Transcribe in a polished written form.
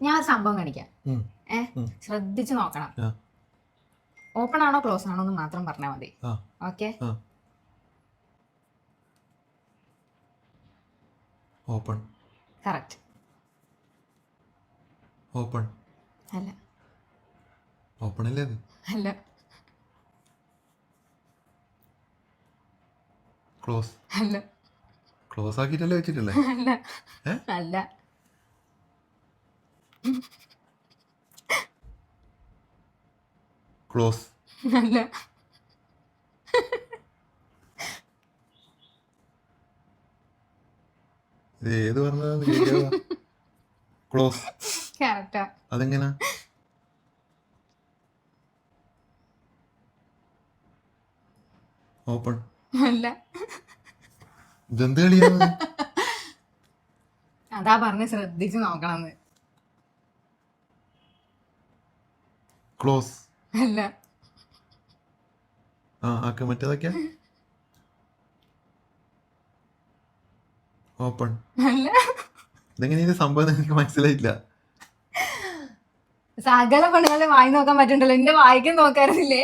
ഞാൻ ഒരു സംഭവം കാണിക്കാം. ശ്രദ്ധിച്ചു നോക്കണം. ഓപ്പൺ ആണോ ക്ലോസ് ആണോ എന്ന് മാത്രം പറഞ്ഞാൽ മതി. ഓക്കെ? ഓപ്പൺ. കറക്റ്റ്. ഓപ്പൺ അല്ല. ഓപ്പൺ അല്ലേ അത്? അല്ല. ക്ലോസ്. അല്ല. ക്ലോസ് ആക്കിയിട്ടല്ലേ വെച്ചിട്ടില്ലേ? അല്ല. അല്ല. ക്ലോസ്. അല്ല. ഇത് ഏത് പറഞ്ഞത്? ക്ലോസ്. കറക്റ്റാ. അതെങ്ങനാ? ഓപ്പൺ. അല്ല. ഇതെന്ത് കളിയാണ്? അതാ പറഞ്ഞ് ശ്രദ്ധിച്ചു നോക്കണമെന്ന്. ക്ലോസ്. അല്ല. ആക്ക് മറ്റേതൊക്കെയാ? ഓപ്പൺ. അല്ല. ഇതെങ്ങനെയാണ് സംഭവം? എനിക്ക് മനസ്സിലായില്ല. സകല പെണ്ണുങ്ങളെ വായി നോക്കാൻ പറ്റണ്ടല്ലോ, എന്റെ വായിക്കും നോക്കാറില്ലേ?